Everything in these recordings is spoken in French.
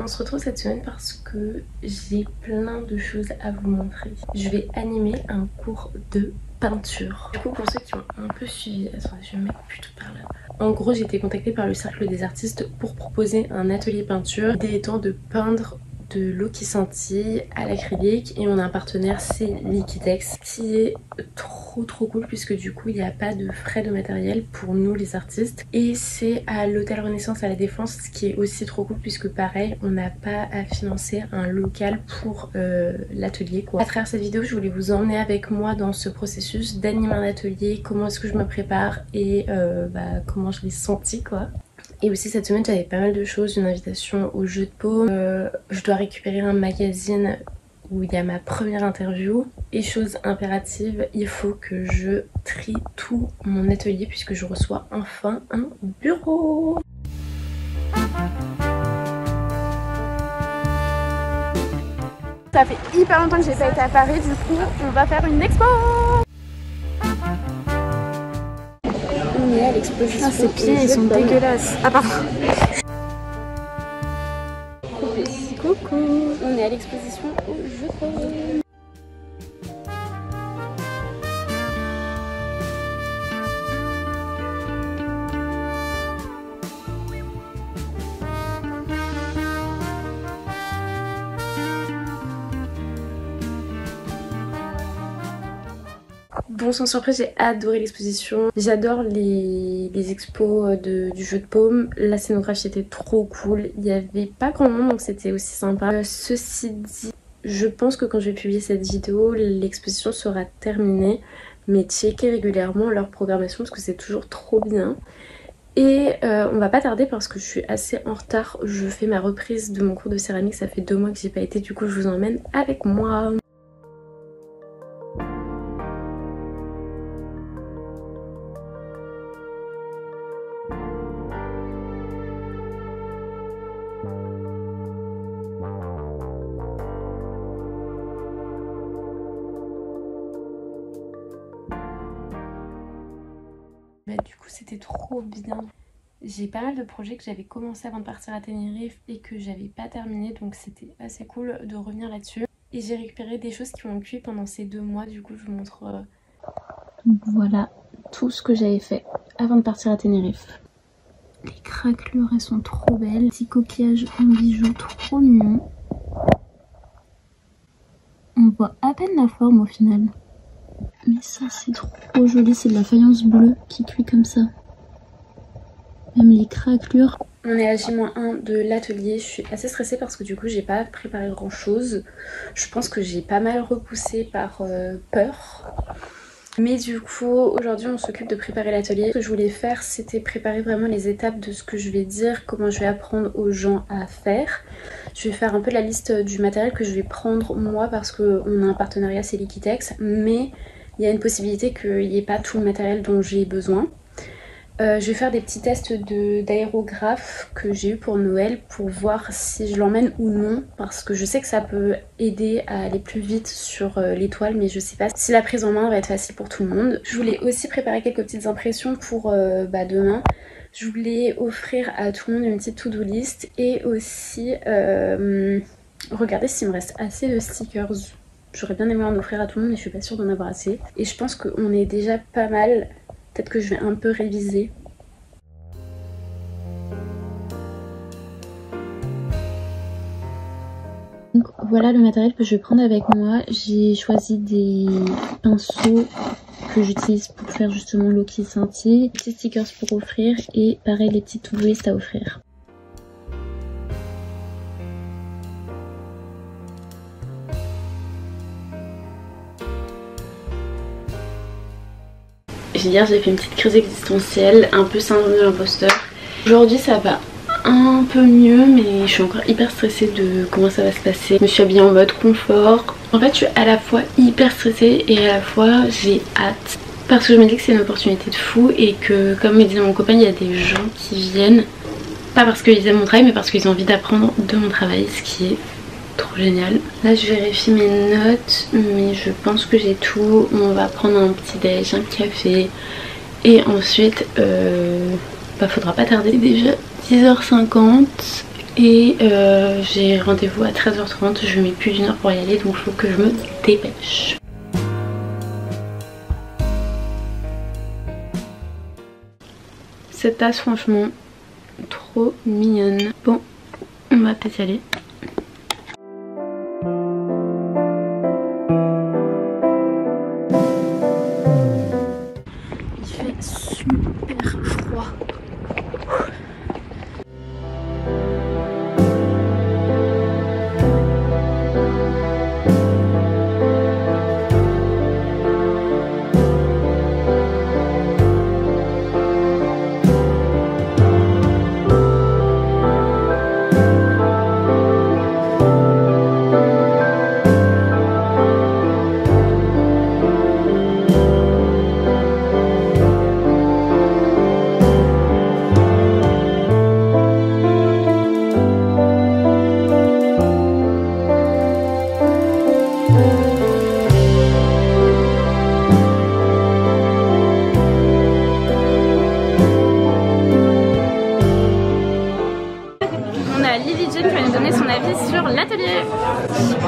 On se retrouve cette semaine parce que j'ai plein de choses à vous montrer. Je vais animer un cours de peinture. Du coup, pour ceux qui ont un peu suivi, attendez, je vais me mettre plutôt par là. En gros, j'ai été contactée par le Cercle des artistes pour proposer un atelier peinture. L'idée étant de peindre de l'eau qui scintille à l'acrylique, et on a un partenaire, c'est Liquitex, qui est trop cool puisque du coup il n'y a pas de frais de matériel pour nous les artistes, et c'est à l'hôtel Renaissance à la Défense, ce qui est aussi trop cool puisque pareil on n'a pas à financer un local pour l'atelier quoi. À travers cette vidéo je voulais vous emmener avec moi dans ce processus d'animer un atelier, comment est-ce que je me prépare et comment je l'ai senti quoi. Et aussi cette semaine j'avais pas mal de choses, une invitation au jeu de paume, je dois récupérer un magazine où il y a ma première interview, et chose impérative, il faut que je trie tout mon atelier puisque je reçois enfin un bureau. Ça fait hyper longtemps que j'ai pas été à Paris, du coup on va faire une expo. On est à l'exposition. Ah, ces pieds ils sont dégueulasses. Ah pardon. Coucou. On est à l'exposition au jeu de paume. Bon, sans surprise, j'ai adoré l'exposition. J'adore les expos du jeu de paume. La scénographie était trop cool. Il n'y avait pas grand monde, donc c'était aussi sympa. Ceci dit, je pense que quand je vais publier cette vidéo, l'exposition sera terminée. Mais checkez régulièrement leur programmation parce que c'est toujours trop bien. Et on va pas tarder parce que je suis assez en retard. Je fais ma reprise de mon cours de céramique. Ça fait 2 mois que j'ai pas été, du coup je vous emmène avec moi. Du coup c'était trop bien. J'ai pas mal de projets que j'avais commencé avant de partir à Tenerife et que j'avais pas terminé, donc c'était assez cool de revenir là-dessus. Et j'ai récupéré des choses qui m'ont cuit pendant ces 2 mois, du coup je vous montre. Donc voilà tout ce que j'avais fait avant de partir à Tenerife. Les craquelures elles sont trop belles, petits coquillages en bijoux trop mignons. On voit à peine la forme au final. Mais ça c'est trop joli, c'est de la faïence bleue qui cuit comme ça. Même les craquelures. On est à J-1 de l'atelier, je suis assez stressée parce que du coup j'ai pas préparé grand chose. Je pense que j'ai pas mal repoussé par peur. Mais du coup aujourd'hui on s'occupe de préparer l'atelier. Ce que je voulais faire c'était préparer vraiment les étapes de ce que je vais dire, comment je vais apprendre aux gens à faire. Je vais faire un peu la liste du matériel que je vais prendre moi parce qu'on a un partenariat, c'est Liquitex, mais il y a une possibilité qu'il n'y ait pas tout le matériel dont j'ai besoin. Je vais faire des petits tests d'aérographe que j'ai eu pour Noël pour voir si je l'emmène ou non, parce que je sais que ça peut aider à aller plus vite sur l'étoile, mais je sais pas si la prise en main va être facile pour tout le monde. Je voulais aussi préparer quelques petites impressions pour demain. Je voulais offrir à tout le monde une petite to-do list et aussi regarder s'il me reste assez de stickers. J'aurais bien aimé en offrir à tout le monde mais je suis pas sûre d'en avoir assez. Et je pense qu'on est déjà pas mal. Peut-être que je vais un peu réviser. Donc voilà le matériel que je vais prendre avec moi. J'ai choisi des pinceaux que j'utilise pour faire justement l'eau qui scintille, des petits stickers pour offrir et pareil les petites to-do list à offrir. Hier j'ai fait une petite crise existentielle, un peu syndrome de l'imposteur. Aujourd'hui ça va un peu mieux mais je suis encore hyper stressée de comment ça va se passer. Je me suis habillée en mode confort. En fait je suis à la fois hyper stressée et à la fois j'ai hâte. Parce que je me dis que c'est une opportunité de fou et que comme me disait mon copain il y a des gens qui viennent pas parce qu'ils aiment mon travail mais parce qu'ils ont envie d'apprendre de mon travail, ce qui est trop génial. Là je vérifie mes notes mais je pense que j'ai tout. On va prendre un petit déj, un café et ensuite faudra pas tarder. Déjà 10h50 Et j'ai rendez-vous à 13h30, je mets plus d'1 heure pour y aller donc il faut que je me dépêche. Cette tasse franchement trop mignonne. Bon, on va peut-être y aller. Il fait super froid.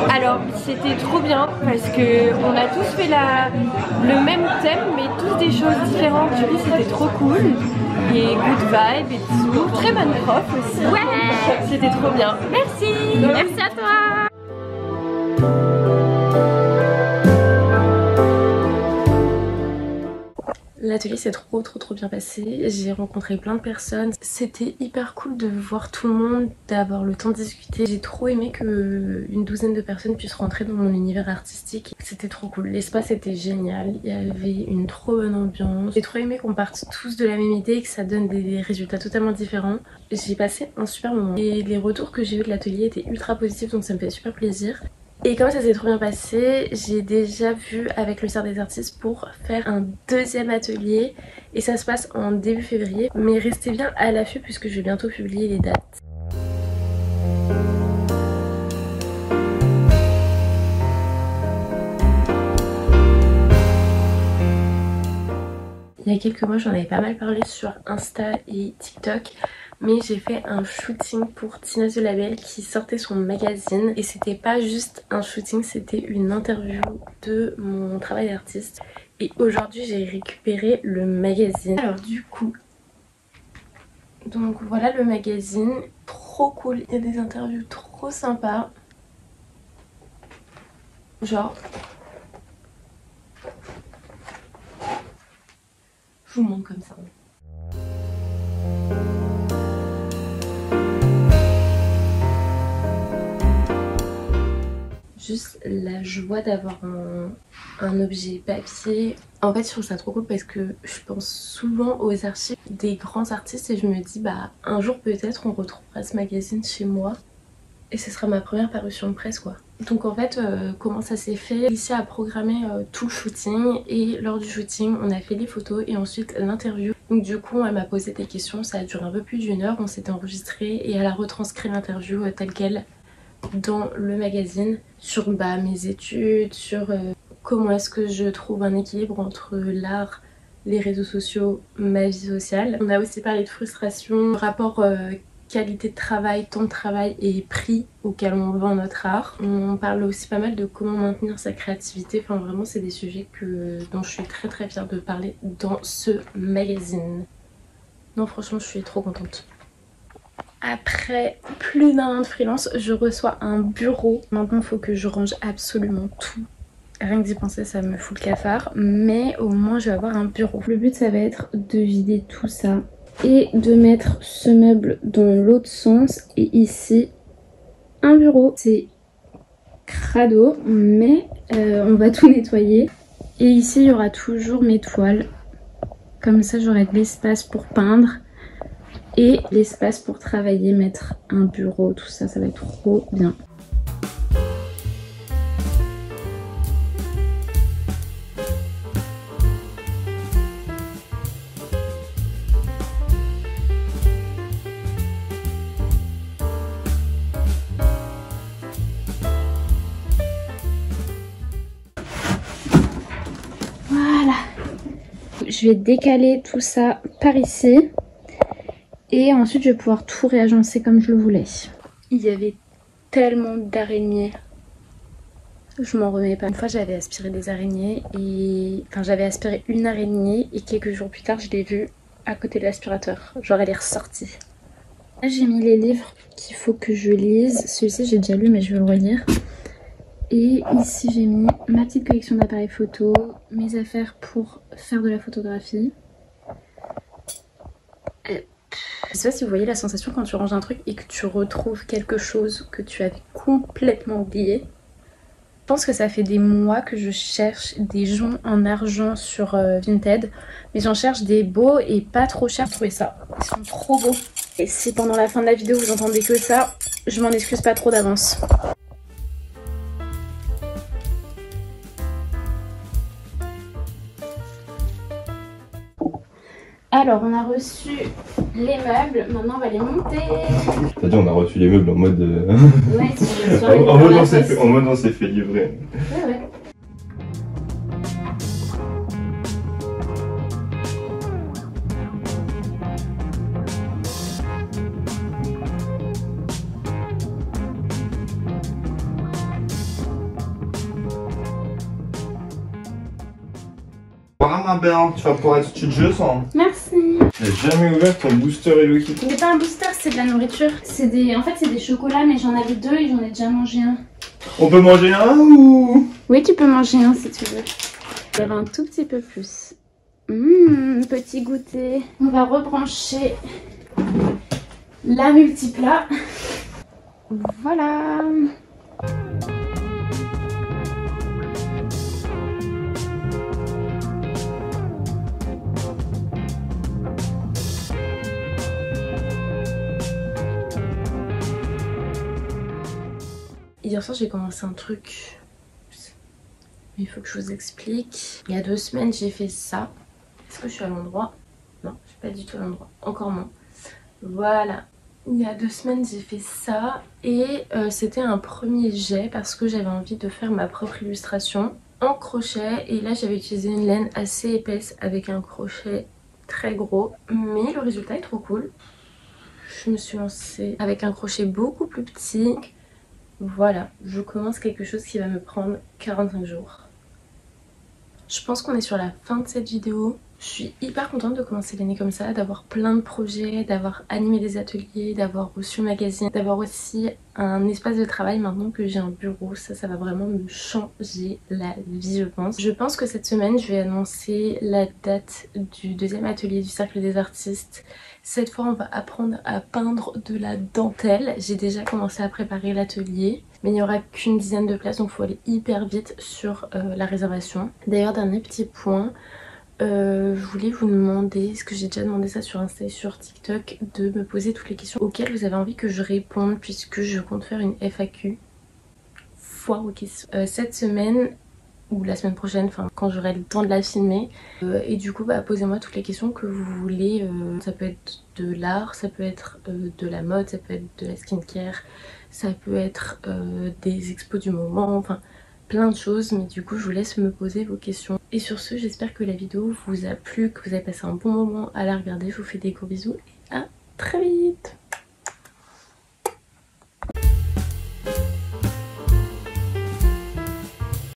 Alors c'était trop bien parce que on a tous fait le même thème mais tous des choses différentes, du coup c'était trop cool et good vibe et tout, très bonne prof aussi. Ouais, c'était trop bien. Merci. Merci à toi. L'atelier s'est trop bien passé, j'ai rencontré plein de personnes, c'était hyper cool de voir tout le monde, d'avoir le temps de discuter. J'ai trop aimé qu'une douzaine de personnes puissent rentrer dans mon univers artistique, c'était trop cool, l'espace était génial, il y avait une trop bonne ambiance. J'ai trop aimé qu'on parte tous de la même idée et que ça donne des résultats totalement différents. J'ai passé un super moment et les retours que j'ai eu de l'atelier étaient ultra positifs donc ça me fait super plaisir. Et comme ça s'est trop bien passé, j'ai déjà vu avec le Cercle des Artistes pour faire un deuxième atelier et ça se passe en début février. Mais restez bien à l'affût puisque je vais bientôt publier les dates. Il y a quelques mois j'en avais pas mal parlé sur Insta et TikTok. Mais j'ai fait un shooting pour Tina The Label qui sortait son magazine. Et c'était pas juste un shooting, c'était une interview de mon travail d'artiste. Et aujourd'hui j'ai récupéré le magazine. Alors du coup, donc voilà le magazine, trop cool. Il y a des interviews trop sympas. Genre, je vous montre comme ça. Juste la joie d'avoir un objet papier. En fait je trouve ça trop cool parce que je pense souvent aux archives des grands artistes et je me dis bah un jour peut-être on retrouvera ce magazine chez moi et ce sera ma première parution de presse quoi. Donc en fait comment ça s'est fait, Alicia a programmé tout le shooting et lors du shooting on a fait les photos et ensuite l'interview. Donc du coup elle m'a posé des questions, ça a duré un peu plus d'1 heure, on s'était enregistré et elle a retranscrit l'interview telle qu'elle dans le magazine sur mes études, sur comment est-ce que je trouve un équilibre entre l'art, les réseaux sociaux, ma vie sociale. On a aussi parlé de frustration, rapport qualité de travail, temps de travail et prix auquel on vend notre art. On parle aussi pas mal de comment maintenir sa créativité, enfin vraiment c'est des sujets dont je suis très fière de parler dans ce magazine. Non franchement je suis trop contente. Après plus d'un an de freelance, je reçois un bureau. Maintenant il faut que je range absolument tout. Rien que d'y penser ça me fout le cafard, mais au moins je vais avoir un bureau. Le but ça va être de vider tout ça et de mettre ce meuble dans l'autre sens et ici un bureau. C'est crado mais on va tout nettoyer et ici il y aura toujours mes toiles. Comme ça j'aurai de l'espace pour peindre et l'espace pour travailler, mettre un bureau, tout ça, ça va être trop bien. Voilà. Je vais décaler tout ça par ici. Et ensuite je vais pouvoir tout réagencer comme je le voulais. Il y avait tellement d'araignées. Je m'en remets pas. Une fois j'avais aspiré des araignées et... Enfin j'avais aspiré une araignée et quelques jours plus tard je l'ai vue à côté de l'aspirateur. Genre elle est ressortie. Là j'ai mis les livres qu'il faut que je lise. Celui-ci j'ai déjà lu mais je vais le relire. Et ici j'ai mis ma petite collection d'appareils photo, mes affaires pour faire de la photographie. Je sais pas si vous voyez la sensation quand tu ranges un truc et que tu retrouves quelque chose que tu avais complètement oublié. Je pense que ça fait des mois que je cherche des joncs en argent sur Vinted. Mais j'en cherche des beaux et pas trop chers. Trouvez ça, ils sont trop beaux. Et si pendant la fin de la vidéo vous entendez que ça, je m'en excuse pas trop d'avance. Alors on a reçu les meubles, maintenant on va les monter. T'as dit on a reçu les meubles en mode... Ouais, en mode on s'est fait livrer. Ouais, ouais. Voilà ma belle, tu vas pouvoir être studieuse. Hein. Merci. J'ai jamais ouvert ton booster Hello Kitty. C'est pas un booster, c'est de la nourriture. C'est des... En fait c'est des chocolats mais j'en avais deux et j'en ai déjà mangé un. On peut manger un ou... Oui tu peux manger un si tu veux. Il y avait un tout petit peu plus. Petit goûter. On va rebrancher la multiplat. Voilà. Hier soir j'ai commencé un truc, il faut que je vous explique. Il y a 2 semaines j'ai fait ça. Est-ce que je suis à l'endroit? Non, je suis pas du tout à l'endroit, encore moins. Voilà, il y a 2 semaines j'ai fait ça et c'était un premier jet parce que j'avais envie de faire ma propre illustration en crochet. Et là j'avais utilisé une laine assez épaisse avec un crochet très gros, mais le résultat est trop cool. Je me suis lancée avec un crochet beaucoup plus petit. Voilà, je commence quelque chose qui va me prendre 45 jours. Je pense qu'on est sur la fin de cette vidéo. Je suis hyper contente de commencer l'année comme ça, d'avoir plein de projets, d'avoir animé des ateliers, d'avoir reçu le magazine, d'avoir aussi un espace de travail maintenant que j'ai un bureau. Ça va vraiment me changer la vie je pense. Je pense que cette semaine je vais annoncer la date du 2e atelier du Cercle des Artistes. Cette fois on va apprendre à peindre de la dentelle. J'ai déjà commencé à préparer l'atelier. Mais il n'y aura qu'une dizaine de places donc il faut aller hyper vite sur la réservation. D'ailleurs dernier petit point. Je voulais vous demander, est-ce que j'ai déjà demandé ça sur Insta et sur TikTok, de me poser toutes les questions auxquelles vous avez envie que je réponde puisque je compte faire une FAQ foire aux questions cette semaine ou la semaine prochaine, enfin quand j'aurai le temps de la filmer. Et du coup posez-moi toutes les questions que vous voulez. Ça peut être de l'art, ça peut être de la mode, ça peut être de la skincare, ça peut être des expos du moment, enfin plein de choses. Mais du coup je vous laisse me poser vos questions. Et sur ce j'espère que la vidéo vous a plu, que vous avez passé un bon moment à la regarder. Je vous fais des gros bisous et à très vite.